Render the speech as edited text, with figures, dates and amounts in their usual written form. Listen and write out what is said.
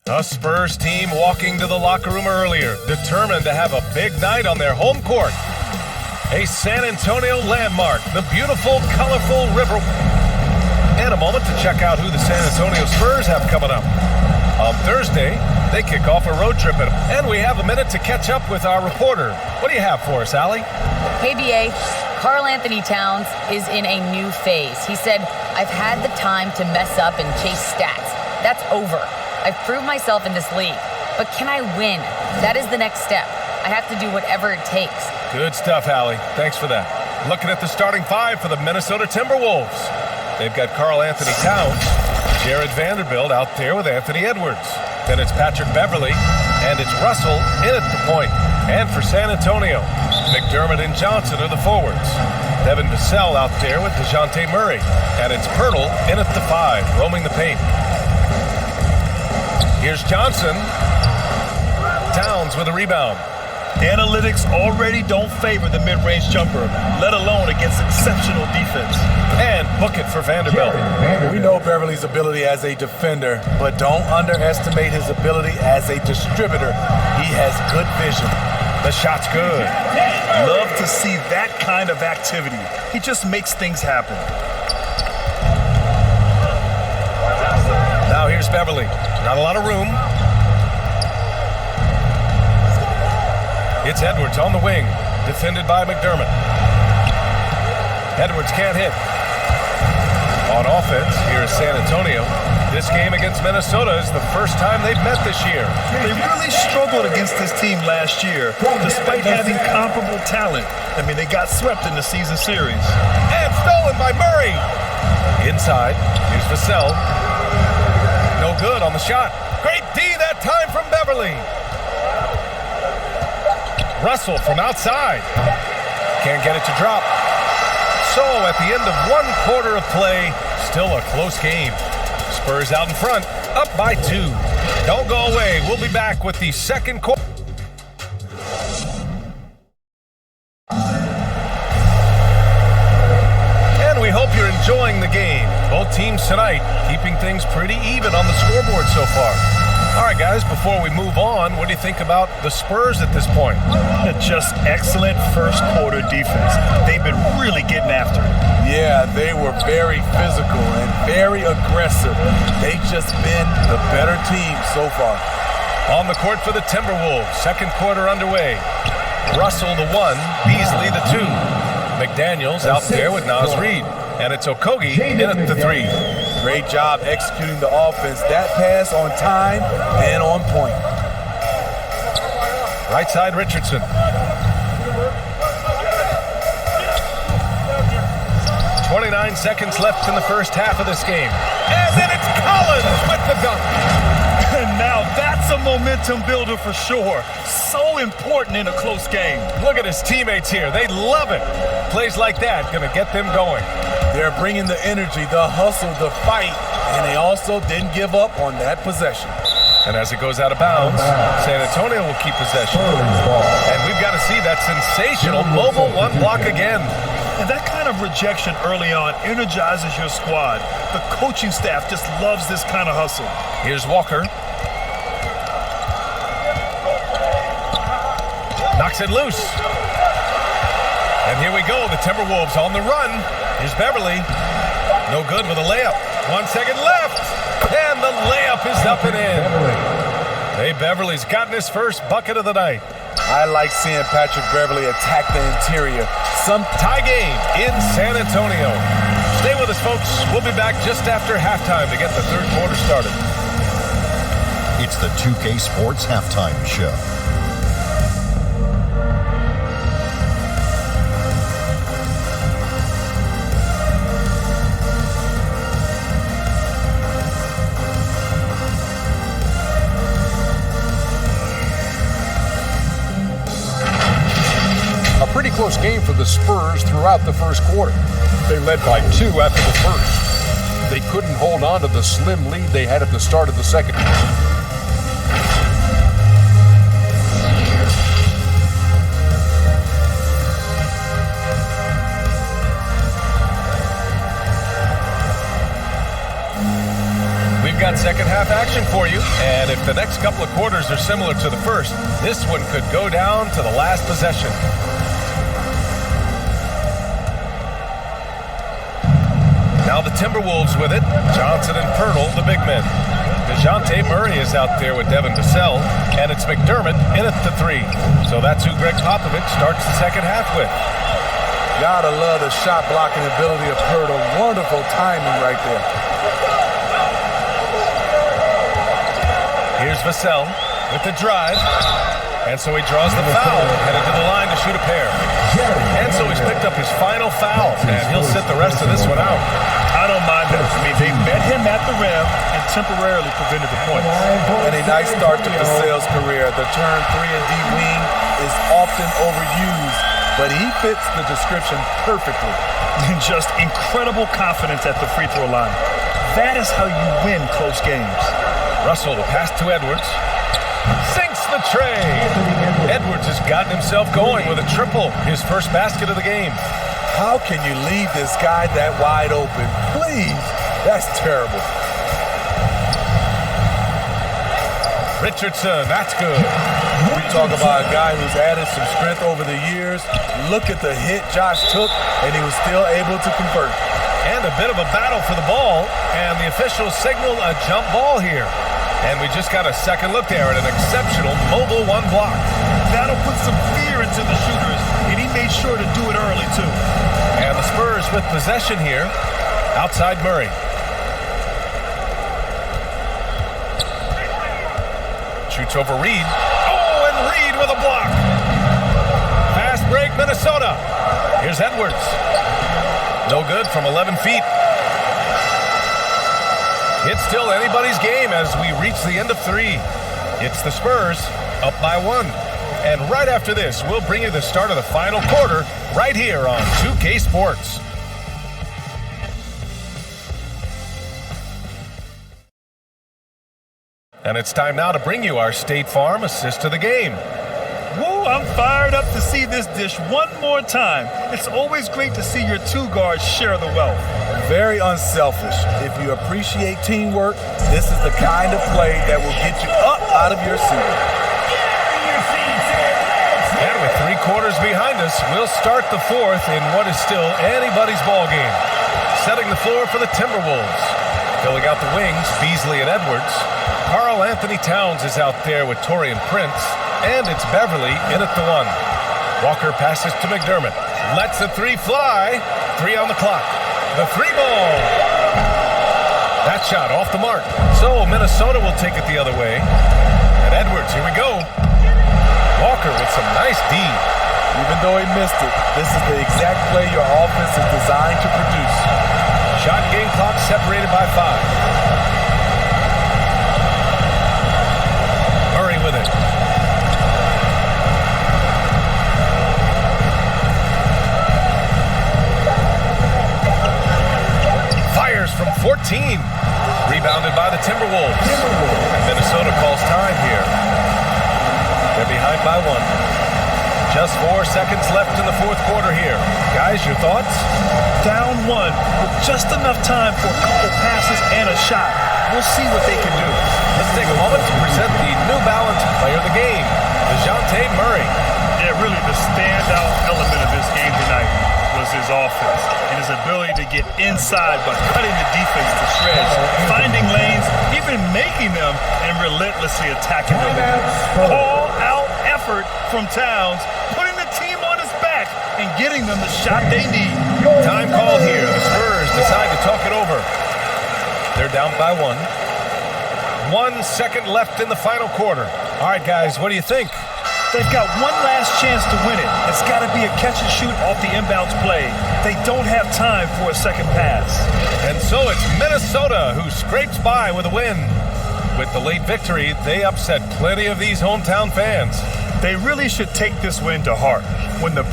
A Spurs team walking to the locker room earlier, determined to have a big night on their home court. A San Antonio landmark, the beautiful, colorful river. And a moment to check out who the San Antonio Spurs have coming up. On Thursday, they kick off a road trip, and we have a minute to catch up with our reporter. What do you have for us, Allie? Hey, BA. Karl Anthony Towns is in a new phase. He said, "I've had the time to mess up and chase stats. That's over. I've proved myself in this league. But can I win? That is the next step. I have to do whatever it takes." Good stuff, Allie. Thanks for that. Looking at the starting five for the Minnesota Timberwolves. They've got Karl Anthony Towns, Jared Vanderbilt out there with Anthony Edwards. Then it's Patrick Beverley, and it's Russell in at the point. And for San Antonio, McDermott and Johnson are the forwards. Devin Vassell out there with DeJounte Murray. And it's Pirtle in at the 5, roaming the paint. Here's Johnson. Towns with a rebound. Analytics already don't favor the mid-range jumper, let alone against exceptional defense. And book it for Vanderbilt. We know Beverly's ability as a defender, but don't underestimate his ability as a distributor. He has good vision. The shot's good. Love to see that kind of activity. He just makes things happen. Now here's Beverley. Not a lot of room. It's Edwards on the wing, defended by McDermott. Edwards can't hit. On offense, here is San Antonio. This game against Minnesota is the first time they've met this year. They really struggled against this team last year, despite having comparable talent. I mean, they got swept in the season series. And stolen by Murray. Inside, here's Vassell. No good on the shot. Great D that time from Beverley. Russell from outside. Can't get it to drop. So at the end of one quarter of play, still a close game. Spurs out in front, up by 2. Don't go away. We'll be back with the second quarter. And we hope you're enjoying the game. Both teams tonight keeping things pretty even on the scoreboard so far. All right, guys, before we move on, what do you think about the Spurs at this point? Just excellent first quarter defense. They've been really getting after it. Yeah, they were very physical and very aggressive. They've just been the better team so far. On the court for the Timberwolves, second quarter underway. Russell the 1, Beasley the 2. McDaniels out there with Naz Reid. And it's Okogie in at the 3. Great job executing the offense. That pass on time and on point. Right side, Richardson. 29 seconds left in the first half of this game. And then it's Collins with the dunk. And now that's a momentum builder for sure. So important in a close game. Look at his teammates here. They love it. Plays like that going to get them going. They're bringing the energy, the hustle, the fight, and they also didn't give up on that possession. And as it goes out of bounds, San Antonio will keep possession. And we've got to see that sensational mobile one block again. And that kind of rejection early on energizes your squad. The coaching staff just loves this kind of hustle. Here's Walker. Knocks it loose. And here we go, the Timberwolves on the run. Here's Beverley. No good with a layup. 1 second left. And the layup is up and in. Hey, Beverley's gotten his first bucket of the night. I like seeing Patrick Beverley attack the interior. Some tie game in San Antonio. Stay with us, folks. We'll be back just after halftime to get the third quarter started. It's the 2K Sports Halftime Show. Pretty close game for the Spurs throughout the first quarter. They led by 2 after the first. They couldn't hold on to the slim lead they had at the start of the second. We've got second half action for you, and if the next couple of quarters are similar to the first, this one could go down to the last possession. Now the Timberwolves with it. Johnson and Pirtle, the big men. DeJounte Murray is out there with Devin Vassell, and it's McDermott in at the 3. So that's who Greg Popovich starts the second half with. Gotta love the shot blocking ability of Pirtle. Wonderful timing right there. Here's Vassell with the drive. And so he draws the foul, headed to the line to shoot a pair. And so he's picked up his final foul, and he'll sit the rest of this one out. I don't mind that. I mean, they met him at the rim and temporarily prevented the points. And a nice start to Vassell's career. The term 3-and-D wing is often overused, but he fits the description perfectly. And just incredible confidence at the free throw line. That is how you win close games. Russell, the pass to Edwards. Sinks the tray. Edwards has gotten himself going with a triple, his first basket of the game. How can you leave this guy that wide open? Please. That's terrible. Richardson, that's good. We talk about a guy who's added some strength over the years. Look at the hit Josh took, and he was still able to convert. And a bit of a battle for the ball, and the officials signal a jump ball here. And we just got a second look there at an exceptional mobile one block. That'll put some fear into the shooters, and he made sure to do it early, too. And the Spurs with possession here, outside Murray. Shoots over Reed. Oh, and Reed with a block. Fast break, Minnesota. Here's Edwards. No good from 11 feet. It's still anybody's game as we reach the end of 3. It's the Spurs up by 1. And right after this, we'll bring you the start of the final quarter right here on 2K Sports. And it's time now to bring you our State Farm assist of the game. Woo, I'm fired up to see this dish one more time. It's always great to see your two guards share the wealth. Very unselfish. If you appreciate teamwork, this is the kind of play that will get you up out of your seat. And with 3 quarters behind us, we'll start the 4th in what is still anybody's ball game. Setting the floor for the Timberwolves. Filling out the wings, Beasley and Edwards. Karl Anthony Towns is out there with Taurean Prince. And it's Beverly in at the 1. Walker passes to McDermott. Lets the 3 fly. 3 on the clock. The 3 ball. That shot off the mark. So Minnesota will take it the other way. And Edwards, here we go. Walker with some nice D. Even though he missed it, this is the exact play your offense is designed to produce. Shot and game clock separated by 5. Murray with it. Fires from 14. Rebounded by the Timberwolves. And Minnesota calls time here. They're behind by 1. Just 4 seconds left in the 4th quarter here. Guys, your thoughts? Down 1 with just enough time for a couple passes and a shot. We'll see what they can do. Let's take a moment to present the New Balance player of the game, DeJounte Murray. Yeah, really the standout element of this game tonight was his offense and his ability to get inside by cutting the defense to shreds, finding lanes, even making them, and relentlessly attacking the rim. All-out effort from Towns, putting the team on his back and getting them the shot they need. Time called here. The Spurs decide to talk it over. They're down by 1. 1 second left in the final quarter. All right, guys, what do you think? They've got one last chance to win it. It's got to be a catch and shoot off the inbounds play. They don't have time for a second pass. And so it's Minnesota who scrapes by with a win. With the late victory, they upset plenty of these hometown fans. They really should take this win to heart. When the